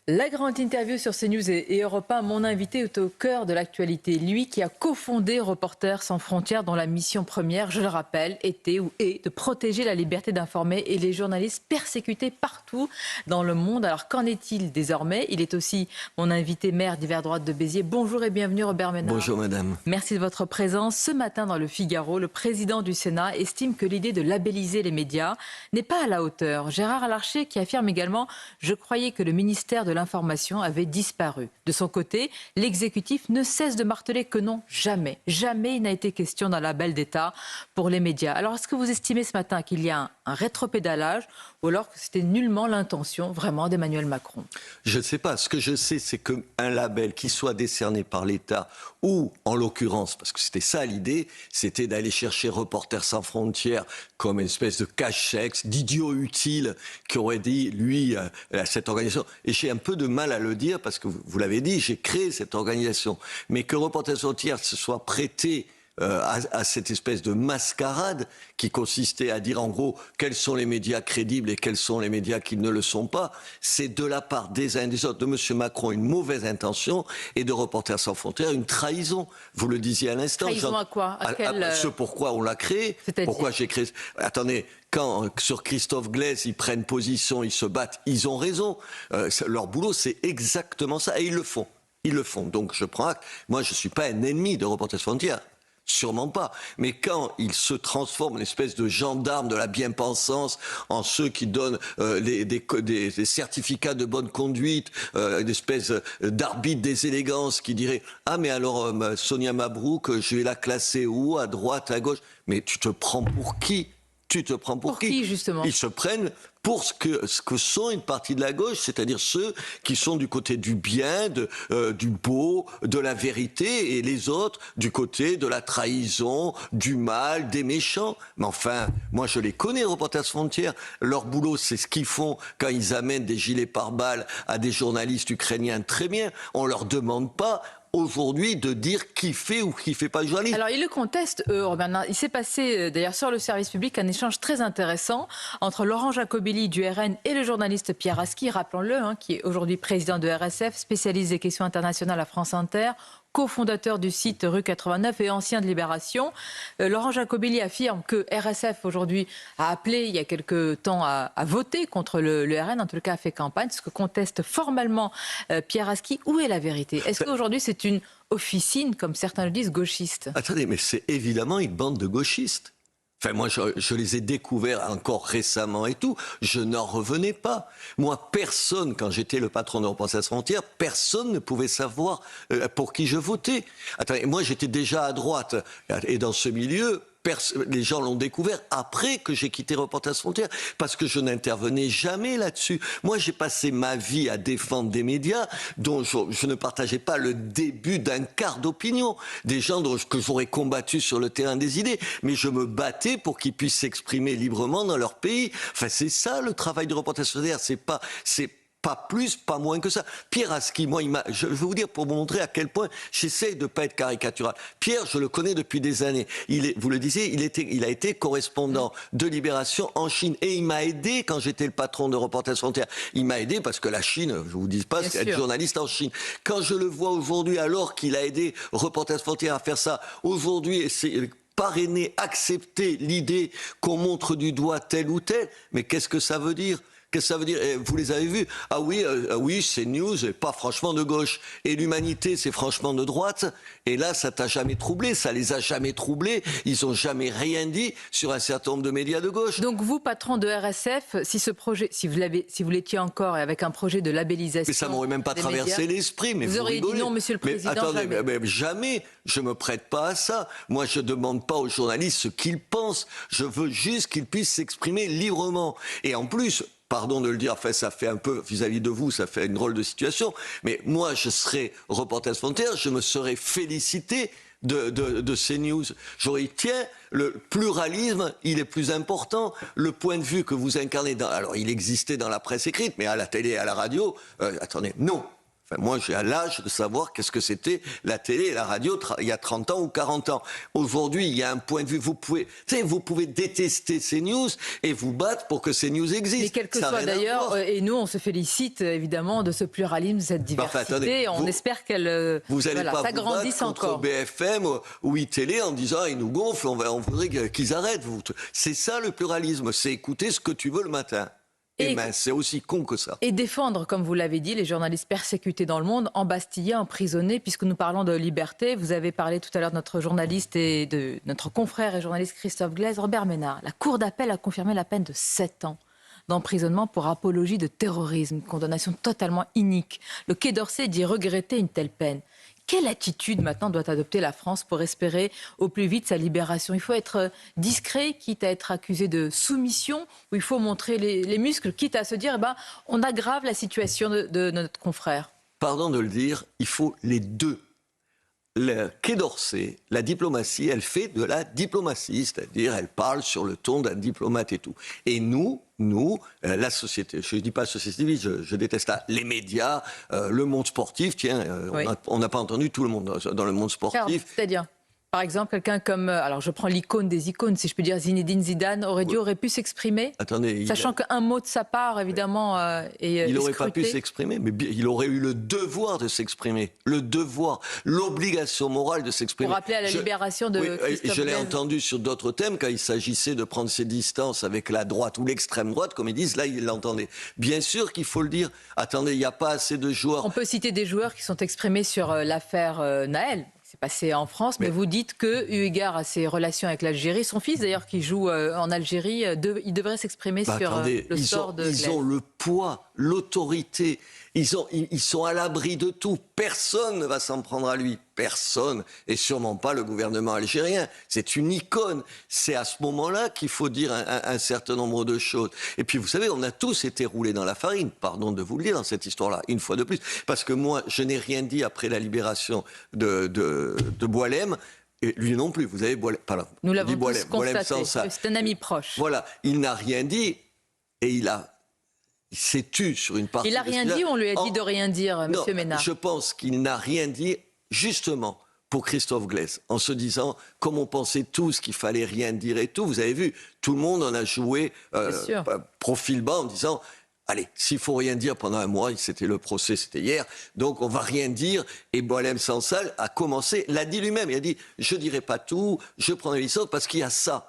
La grande interview sur CNews et Europe 1, mon invité est au cœur de l'actualité. Lui qui a cofondé Reporters sans frontières, dont la mission première, je le rappelle, était ou est de protéger la liberté d'informer et les journalistes persécutés partout dans le monde. Alors qu'en est-il désormais? Il est aussi mon invité, maire d'Hiver Droite de Béziers. Bonjour et bienvenue Robert Ménard. Bonjour madame. Merci de votre présence. Ce matin dans le Figaro, le président du Sénat estime que l'idée de labelliser les médias n'est pas à la hauteur. Gérard Larcher qui affirme également « Je croyais que le ministère de l'information avait disparu ». De son côté, l'exécutif ne cesse de marteler que non, jamais il n'a été question d'un label d'État pour les médias. Alors est-ce que vous estimez ce matin qu'il y a un rétropédalage ou alors que c'était nullement l'intention vraiment d'Emmanuel Macron? Je ne sais pas. Ce que je sais, c'est qu'un label qui soit décerné par l'État ou, en l'occurrence, parce que c'était ça l'idée, c'était d'aller chercher Reporters sans frontières comme une espèce de cache-sexe, d'idiot utile qui aurait dit, lui, à cette organisation. Et j'ai un peu de mal à le dire parce que, vous l'avez dit, j'ai créé cette organisation. Mais que Reporters sans frontières se soit prêté à cette espèce de mascarade qui consistait à dire en gros quels sont les médias crédibles et quels sont les médias qui ne le sont pas, c'est de la part des uns et des autres de M. Macron une mauvaise intention et de Reporters sans frontières une trahison. Vous le disiez à l'instant. Trahison à quoi? Ce pourquoi on l'a créé. Pourquoi j'ai créé. Attendez. Quand sur Christophe Glaise, ils prennent position, ils se battent, ils ont raison. Leur boulot, c'est exactement ça. Et ils le font. Ils le font. Donc je prends acte. Moi, je ne suis pas un ennemi de Reporters sans frontières. Sûrement pas. Mais quand ils se transforment en espèce de gendarmes de la bien-pensance, en ceux qui donnent des certificats de bonne conduite, une espèce d'arbitre des élégances qui dirait « Ah mais alors Sonia Mabrouk, je vais la classer où? À droite, à gauche ?» Mais tu te prends pour qui? Tu te prends pour qui justement? Ils se prennent pour ce que sont une partie de la gauche, c'est-à-dire ceux qui sont du côté du bien, du beau, de la vérité, et les autres du côté de la trahison, du mal, des méchants. Mais enfin, moi je les connais, Reporters sans frontières. Leur boulot, c'est ce qu'ils font quand ils amènent des gilets pare-balles à des journalistes ukrainiens. Très bien, on leur demande pas aujourd'hui de dire qui fait ou qui fait pas le journalisme. Alors ils le contestent, eux, Robert. Il s'est passé d'ailleurs sur le service public un échange très intéressant entre Laurent Jacobelli du RN et le journaliste Pierre Aski, rappelons-le, qui est aujourd'hui président de RSF, spécialiste des questions internationales à France Inter, cofondateur du site Rue 89 et ancien de Libération. Laurent Jacobelli affirme que RSF aujourd'hui a appelé il y a quelque temps à voter contre le RN, en tout cas a fait campagne, ce que conteste formellement Pierre Aski. Où est la vérité? Est-ce qu'aujourd'hui c'est une officine, comme certains le disent, gauchiste? Attendez, mais c'est évidemment une bande de gauchistes. Enfin, moi, je les ai découverts encore récemment et tout. Je n'en revenais pas. Moi, personne, quand j'étais le patron de Reporters sans frontières, personne ne pouvait savoir pour qui je votais. Attendez, moi, j'étais déjà à droite. Et dans ce milieu, les gens l'ont découvert après que j'ai quitté Reporters sans frontières, parce que je n'intervenais jamais là-dessus. Moi, j'ai passé ma vie à défendre des médias dont je ne partageais pas le début d'un quart d'opinion, des gens que j'aurais combattu sur le terrain des idées, mais je me battais pour qu'ils puissent s'exprimer librement dans leur pays. Enfin, c'est ça le travail de Reporters sans frontières, c'est pas plus, pas moins que ça. Pierre Aski, moi, je vais vous dire pour vous montrer à quel point j'essaie de pas être caricatural. Pierre, je le connais depuis des années. Vous le disiez, il a été correspondant de Libération en Chine. Et il m'a aidé quand j'étais le patron de Reporters sans frontières. Il m'a aidé parce que la Chine, je vous dis pas, c'est être journaliste en Chine. Quand je le vois aujourd'hui, alors qu'il a aidé Reporters sans frontières à faire ça, aujourd'hui, c'est parrainer, accepter l'idée qu'on montre du doigt tel ou tel. Mais qu'est-ce que ça veut dire? Qu'est-ce que ça veut dire? Vous les avez vus? Ah oui, c'est News, pas franchement de gauche. Et l'Humanité, c'est franchement de droite. Et là, ça t'a jamais troublé, ça les a jamais troublés. Ils ont jamais rien dit sur un certain nombre de médias de gauche. Donc vous, patron de RSF, si ce projet, si vous l'étiez encore et avec un projet de labellisation, mais ça m'aurait même pas traversé l'esprit. Mais vous auriez dit non, Monsieur le Président. Mais attendez, jamais. Jamais. Je me prête pas à ça. Moi, je demande pas aux journalistes ce qu'ils pensent. Je veux juste qu'ils puissent s'exprimer librement. Et en plus, pardon de le dire, enfin, ça fait un peu, vis-à-vis de vous, ça fait une drôle de situation, mais moi, je serais Reporters sans frontières, je me serais félicité de CNews. J'aurais dit, tiens, le pluralisme, il est plus important. Le point de vue que vous incarnez, alors il existait dans la presse écrite, mais à la télé et à la radio, attendez, non. Enfin, moi, j'ai à l'âge de savoir qu'est-ce que c'était la télé et la radio il y a 30 ans ou 40 ans. Aujourd'hui, il y a un point de vue. Vous pouvez détester ces news et vous battre pour que ces news existent. Mais quel que soit d'ailleurs, et nous, on se félicite évidemment de ce pluralisme, de cette diversité. Attendez, on espère qu'elle s'agrandisse encore. Contre BFM ou iTélé en disant ils nous gonflent, on voudrait qu'ils arrêtent. C'est ça le pluralisme, c'est écouter ce que tu veux le matin. Et c'est aussi con que ça. Et défendre, comme vous l'avez dit, les journalistes persécutés dans le monde, embastillés, emprisonnés, puisque nous parlons de liberté. Vous avez parlé tout à l'heure de notre journaliste et de notre confrère et journaliste Christophe Glaise. Robert Ménard, la Cour d'appel a confirmé la peine de 7 ans d'emprisonnement pour apologie de terrorisme, une condamnation totalement inique. Le Quai d'Orsay dit regretter une telle peine. Quelle attitude maintenant doit adopter la France pour espérer au plus vite sa libération? Il faut être discret, quitte à être accusé de soumission, ou il faut montrer les muscles, quitte à se dire on aggrave la situation de notre confrère? Pardon de le dire, il faut les deux. Le Quai d'Orsay, la diplomatie, elle fait de la diplomatie, c'est-à-dire elle parle sur le ton d'un diplomate et tout. Et nous, la société, je ne dis pas la société civile, je déteste ça, les médias, le monde sportif, tiens, oui. On n'a pas entendu tout le monde dans le monde sportif. C'est-à-dire par exemple, quelqu'un comme, alors je prends l'icône des icônes, si je peux dire, Zinedine Zidane, aurait pu s'exprimer. Attendez, sachant qu'un mot de sa part, évidemment, est il n'aurait pas pu s'exprimer, mais il aurait eu le devoir de s'exprimer. Le devoir, l'obligation morale de s'exprimer. Pour rappeler à la libération de Christophe Je l'ai Glaise. entendu sur d'autres thèmes, quand il s'agissait de prendre ses distances avec la droite ou l'extrême droite, comme ils disent, là, il l'entendait. Bien sûr qu'il faut le dire. Attendez, il n'y a pas assez de joueurs. On peut citer des joueurs qui sont exprimés sur l'affaire Naël. C'est passé en France, mais vous dites que, eu égard à ses relations avec l'Algérie, son fils d'ailleurs qui joue en Algérie, il devrait s'exprimer sur le sort de Glaise. Ils ont le poids, l'autorité, ils sont à l'abri de tout. Personne ne va s'en prendre à lui, personne, et sûrement pas le gouvernement algérien. C'est une icône. C'est à ce moment-là qu'il faut dire un certain nombre de choses. Et puis vous savez, on a tous été roulés dans la farine, pardon de vous le dire dans cette histoire-là, une fois de plus. Parce que moi, je n'ai rien dit après la libération de Boualem. Et lui non plus, vous avez nous l'avons tous constaté, c'est un ami proche. Voilà, il n'a rien dit et il s'est tu sur une partie. Il n'a rien dit ou on lui a dit de rien dire, M. Ménard? Je pense qu'il n'a rien dit, justement, pour Christophe Glaise, en se disant, comme on pensait tous qu'il fallait rien dire et tout, vous avez vu, tout le monde en a joué profil bas en disant... Allez, s'il faut rien dire pendant un mois, c'était le procès, c'était hier, donc on va rien dire. Et Boualem Sansal a commencé, l'a dit lui-même, il a dit « je dirai pas tout, je prendrai les licence parce qu'il y a ça ».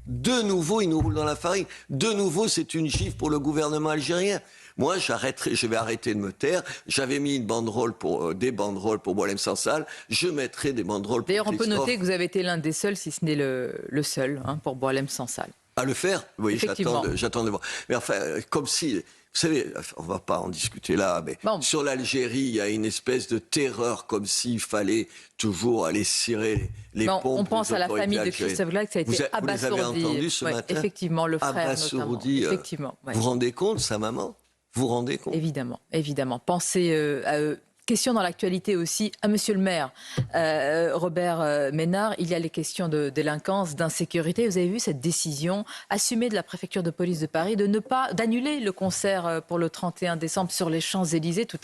De nouveau, il nous roule dans la farine. De nouveau, c'est une gifle pour le gouvernement algérien. Moi, je vais arrêter de me taire. J'avais mis des banderoles pour Boualem Sansal. Je mettrai des banderoles pour D'ailleurs, on Christophe. peut noter que vous avez été l'un des seuls, si ce n'est le seul, pour Boualem Sansal. À le faire? Oui, j'attends de voir. Mais enfin, comme si... Vous savez, on ne va pas en discuter là, mais sur l'Algérie, il y a une espèce de terreur, comme s'il fallait toujours aller cirer les pompes. On pense à la famille de Christophe Glaise qui a été abasourdi. Vous avez entendu ce matin? Effectivement, le frère abasourdi, notamment. Effectivement, Vous vous rendez compte, sa maman? Vous vous rendez compte? Évidemment, évidemment. Pensez à eux. Question dans l'actualité aussi à Monsieur le maire, Robert Ménard. Il y a les questions de délinquance, d'insécurité. Vous avez vu cette décision assumée de la préfecture de police de Paris d'annuler le concert pour le 31 décembre sur les Champs-Élysées, tout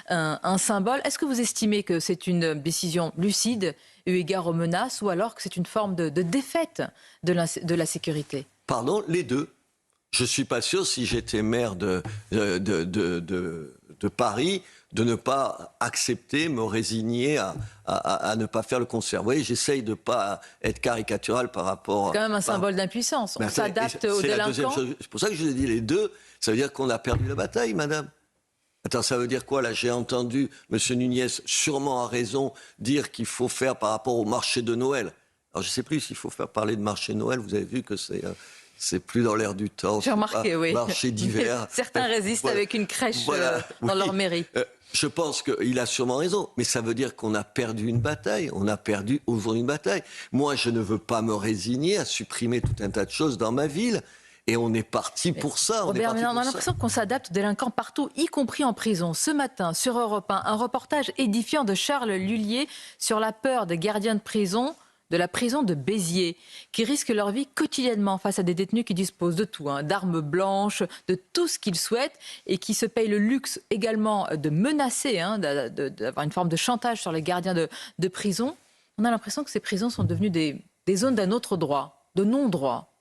un symbole. Est-ce que vous estimez que c'est une décision lucide eu égard aux menaces ou alors que c'est une forme de défaite de la sécurité? Pardon, les deux. Je ne suis pas sûr, si j'étais maire de Paris, de ne pas accepter, me résigner à ne pas faire le concert. Vous voyez, j'essaye de ne pas être caricatural par rapport... C'est quand même un symbole d'impuissance. On s'adapte aux délinquants. C'est pour ça que je vous ai dit les deux. Ça veut dire qu'on a perdu la bataille, madame. Attends, ça veut dire quoi, là? J'ai entendu M. Nunez, sûrement à raison, dire qu'il faut faire par rapport au marché de Noël. Alors, je ne sais plus s'il faut faire parler de marché de Noël. Vous avez vu que c'est plus dans l'air du temps. J'ai remarqué, oui. Marché d'hiver. Certains résistent avec une crèche dans leur mairie. Je pense qu'il a sûrement raison, mais ça veut dire qu'on a perdu une bataille. On a perdu aujourd'hui une bataille. Moi, je ne veux pas me résigner à supprimer tout un tas de choses dans ma ville. Et on est parti pour ça. On a l'impression qu'on s'adapte aux délinquants partout, y compris en prison. Ce matin, sur Europe 1, un reportage édifiant de Charles Lullier sur la peur des gardiens de prison de la prison de Béziers, qui risquent leur vie quotidiennement face à des détenus qui disposent de tout, d'armes blanches, de tout ce qu'ils souhaitent, et qui se payent le luxe également de menacer, d'avoir une forme de chantage sur les gardiens de prison. On a l'impression que ces prisons sont devenues des zones d'un autre droit, de non-droit.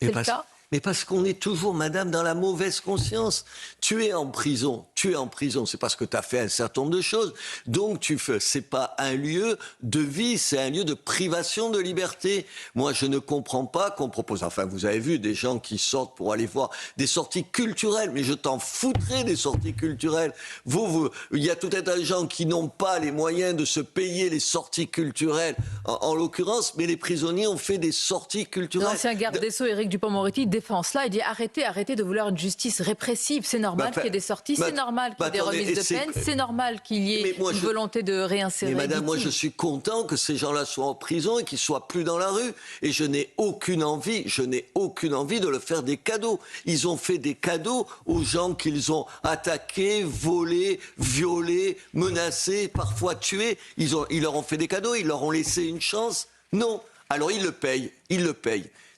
C'est le cas ? Mais parce qu'on est toujours, madame, dans la mauvaise conscience. Tu es en prison, c'est parce que tu as fait un certain nombre de choses. Donc, c'est pas un lieu de vie, c'est un lieu de privation de liberté. Moi, je ne comprends pas qu'on propose, enfin, vous avez vu des gens qui sortent pour aller voir des sorties culturelles, mais je t'en foutrais des sorties culturelles. Il y a tout un tas de gens qui n'ont pas les moyens de se payer les sorties culturelles, en l'occurrence, mais les prisonniers ont fait des sorties culturelles. L'ancien garde des Sceaux, Éric Dupond-Moretti, défend cela. Il dit arrêtez de vouloir une justice répressive. C'est normal qu'il y ait des sorties, c'est normal qu'il y ait des remises de peine, c'est normal qu'il y ait une volonté de réinsérer. Mais madame, moi je suis content que ces gens-là soient en prison et qu'ils soient plus dans la rue. Et je n'ai aucune envie de leur faire des cadeaux. Ils ont fait des cadeaux aux gens qu'ils ont attaqués, volés, violés, menacés, parfois tués. Ils leur ont fait des cadeaux, ils leur ont laissé une chance. Non. Alors ils le payent.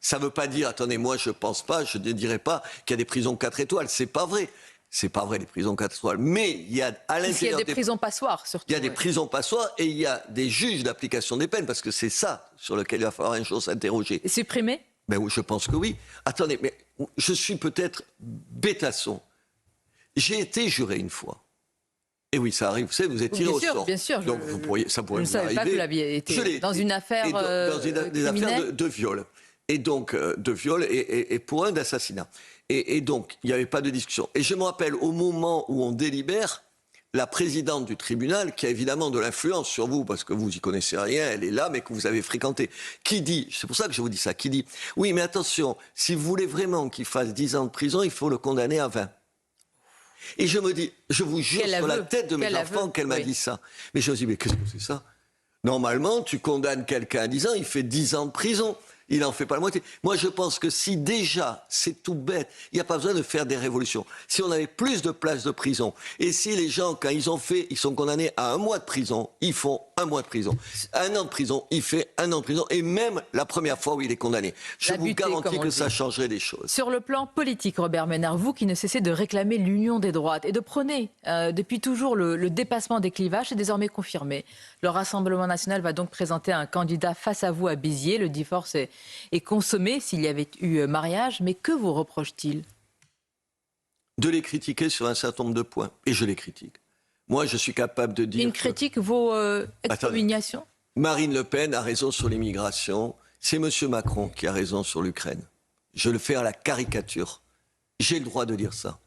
Ça ne veut pas dire, attendez, moi je ne dirais pas qu'il y a des prisons 4 étoiles, c'est pas vrai, les prisons 4 étoiles, mais il y a à l'intérieur il y a des prisons passoires surtout. Il y a des prisons passoires et il y a des juges d'application des peines, parce que c'est ça sur lequel il va falloir un jour s'interroger. Et supprimer ? Ben oui, je pense que oui. Attendez, mais je suis peut-être bêtasson. J'ai été juré une fois. Et oui, ça arrive, vous savez, vous êtes tiré au sort. Bien sûr, donc ça pourrait vous arriver. Je ne savais pas que vous l'aviez été dans une affaire des affaires de viol. Et donc, de viol et pour un d'assassinat. Et donc, il n'y avait pas de discussion. Et je me rappelle, au moment où on délibère, la présidente du tribunal, qui a évidemment de l'influence sur vous, parce que vous y connaissez rien, elle est là, mais que vous avez fréquenté, qui dit, c'est pour ça que je vous dis ça, qui dit, oui, mais attention, si vous voulez vraiment qu'il fasse 10 ans de prison, il faut le condamner à 20. Et je me dis, je vous jure sur la tête de mes enfants qu'elle m'a dit ça. Mais je me dis, mais qu'est-ce que c'est ça ? Normalement, tu condamnes quelqu'un à 10 ans, il fait 10 ans de prison. Il n'en fait pas la moitié. Moi, je pense que si déjà, c'est tout bête, il n'y a pas besoin de faire des révolutions. Si on avait plus de places de prison, et si les gens, quand ils sont condamnés à 1 mois de prison, ils font 1 mois de prison. 1 an de prison, il fait 1 an de prison, et même la première fois où il est condamné. Je vous garantis que ça changerait des choses. Sur le plan politique, Robert Ménard, vous qui ne cessez de réclamer l'union des droites et de prôner depuis toujours le dépassement des clivages, c'est désormais confirmé. Le Rassemblement national va donc présenter un candidat face à vous à Béziers. Le divorce est consommé s'il y avait eu mariage. Mais que vous reproche-t-il ? De les critiquer sur un certain nombre de points. Et je les critique. Moi, je suis capable de dire... Une critique vaut excommunication ? Marine Le Pen a raison sur l'immigration. C'est M. Macron qui a raison sur l'Ukraine. Je le fais à la caricature. J'ai le droit de dire ça.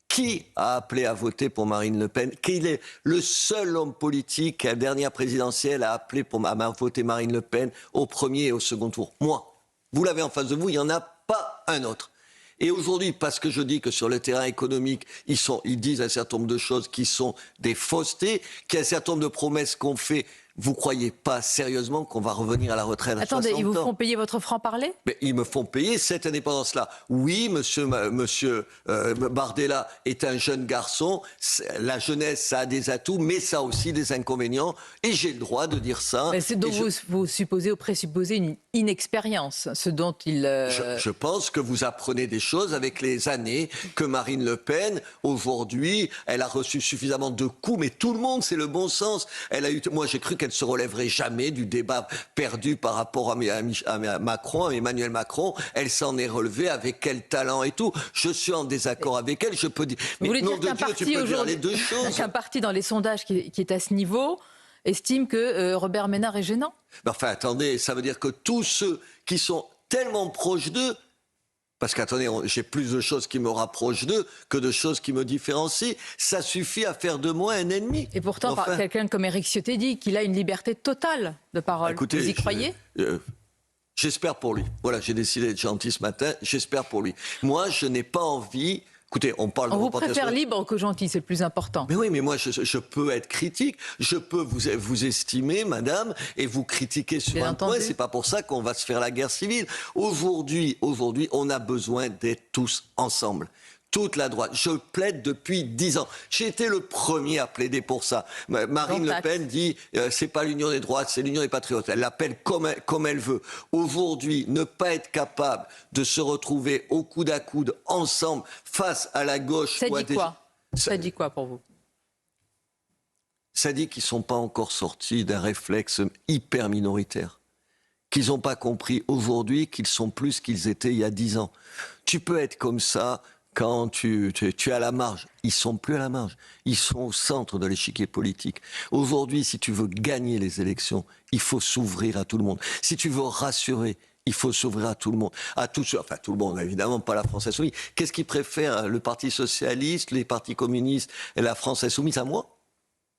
Qui a appelé à voter pour Marine Le Pen ? Qui est le seul homme politique à la dernière présidentielle à appeler à voter Marine Le Pen au premier et au second tour ? Moi. Vous l'avez en face de vous, il n'y en a pas un autre. Et aujourd'hui, parce que je dis que sur le terrain économique, ils disent un certain nombre de choses qui sont des faussetés, qu'il y a un certain nombre de promesses qu'on fait. Vous ne croyez pas sérieusement qu'on va revenir à la retraite à 60 ans ? Attendez, ils vous font payer votre franc-parler ? Mais ils me font payer cette indépendance-là. Oui, monsieur Bardella est un jeune garçon. La jeunesse, ça a des atouts, mais ça a aussi des inconvénients. Et j'ai le droit de dire ça. Mais c'est donc vous supposez ou présupposez une inexpérience, ce dont il... Je pense que vous apprenez des choses avec les années, que Marine Le Pen, aujourd'hui, elle a reçu suffisamment de coups, mais tout le monde, c'est le bon sens. Moi, j'ai cru qu'elle ne se relèverait jamais du débat perdu par rapport à Macron, à Emmanuel Macron. Elle s'en est relevée avec quel talent et tout. Je suis en désaccord avec elle, je peux dire... Mais nom de Dieu, tu peux dire les deux choses. Qu'un parti dans les sondages qui est à ce niveau estime que Robert Ménard est gênant ? Enfin, attendez, ça veut dire que tous ceux qui sont tellement proches d'eux, parce qu'attendez, j'ai plus de choses qui me rapprochent d'eux que de choses qui me différencient, ça suffit à faire de moi un ennemi. Et pourtant, quelqu'un comme Éric Ciotti dit qu'il a une liberté totale de parole. Écoutez, vous y croyez ? J'espère pour lui. Voilà, j'ai décidé d'être gentil ce matin, j'espère pour lui. Moi, je n'ai pas envie... Écoutez, on parle de... On vous préfère libre que gentil, c'est le plus important. Mais oui, mais moi, je peux être critique, je peux vous estimer, madame, et vous critiquer sur un point. C'est pas pour ça qu'on va se faire la guerre civile. Aujourd'hui, on a besoin d'être tous ensemble. toute la droite. Je plaide depuis 10 ans. J'ai été le premier à plaider pour ça. Marine Le Pen dit c'est pas l'union des droites, c'est l'union des patriotes. Elle l'appelle comme elle veut. Aujourd'hui, ne pas être capable de se retrouver au coude à coude, ensemble, face à la gauche... Ça dit quoi ? Ça dit quoi pour vous ? Ça dit qu'ils ne sont pas encore sortis d'un réflexe hyper minoritaire. Qu'ils n'ont pas compris aujourd'hui qu'ils sont plus qu'ils étaient il y a 10 ans. Tu peux être comme ça quand tu es à la marge. Ils ne sont plus à la marge. Ils sont au centre de l'échiquier politique. Aujourd'hui, si tu veux gagner les élections, il faut s'ouvrir à tout le monde. Si tu veux rassurer, il faut s'ouvrir à tout le monde. Enfin, tout le monde, évidemment, pas la France Insoumise. Qu'est-ce qu'ils préfèrent, le Parti Socialiste, les partis communistes et la France Insoumise à moi ?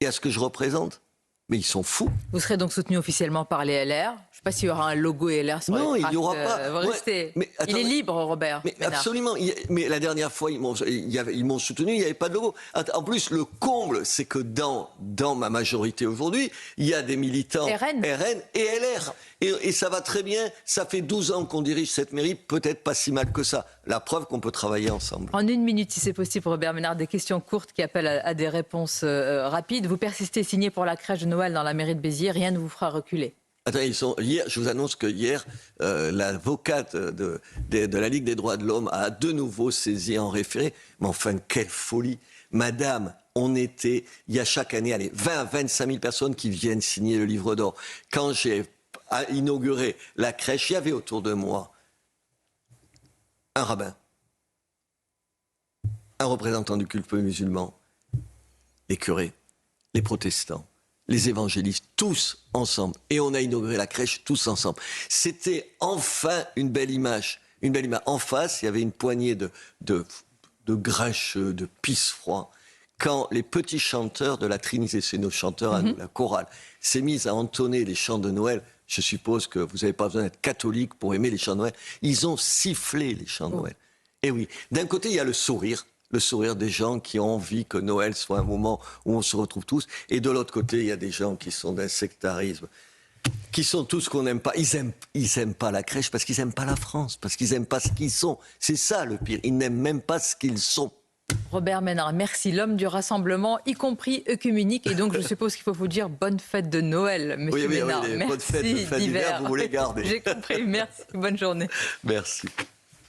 Et à ce que je représente. Mais ils sont fous. Vous serez donc soutenu officiellement par les LR. Je ne sais pas s'il y aura un logo LR sur non, les il n'y aura pas. Vous restez. Mais attendez, il est libre, Robert. Mais absolument. Mais la dernière fois, ils m'ont soutenu, il n'y avait pas de logo. En plus, le comble, c'est que dans ma majorité aujourd'hui, il y a des militants RN et LR. Et ça va très bien. Ça fait 12 ans qu'on dirige cette mairie, peut-être pas si mal que ça. La preuve qu'on peut travailler ensemble. En 1 minute, si c'est possible, Robert Ménard, des questions courtes qui appellent à des réponses rapides. Vous persistez signé pour la crèche de Noël dans la mairie de Béziers. Rien ne vous fera reculer. Attendez, hier, je vous annonce que hier, l'avocate de la Ligue des droits de l'homme a de nouveau saisi en référé. Mais enfin, quelle folie. Madame, il y a chaque année, 20 à 25 000 personnes qui viennent signer le livre d'or. Quand j'ai inauguré la crèche, il y avait autour de moi un rabbin, un représentant du culte musulman, les curés, les protestants, les évangélistes, tous ensemble. Et on a inauguré la crèche tous ensemble. C'était enfin une belle image. Une belle image. En face, il y avait une poignée de grincheux, de pisse-froid. Quand les petits chanteurs de la Trinité, c'est nos chanteurs à nous, la chorale, s'est mise à entonner les chants de Noël, je suppose que vous n'avez pas besoin d'être catholique pour aimer les chants de Noël. Ils ont sifflé les chants de Noël. Et oui, d'un côté, il y a le sourire des gens qui ont envie que Noël soit un moment où on se retrouve tous. Et de l'autre côté, il y a des gens qui sont d'un sectarisme, qui sont tous qu'on n'aime pas. Ils aiment pas la crèche parce qu'ils n'aiment pas la France, parce qu'ils n'aiment pas ce qu'ils sont. C'est ça le pire. Ils n'aiment même pas ce qu'ils sont. Robert Ménard, merci. L'homme du rassemblement, y compris œcuménique. Et donc, je suppose qu'il faut vous dire bonne fête de Noël, monsieur Ménard. Oui, bonne fête d'hiver, vous les gardez. J'ai compris. Merci. Bonne journée. Merci.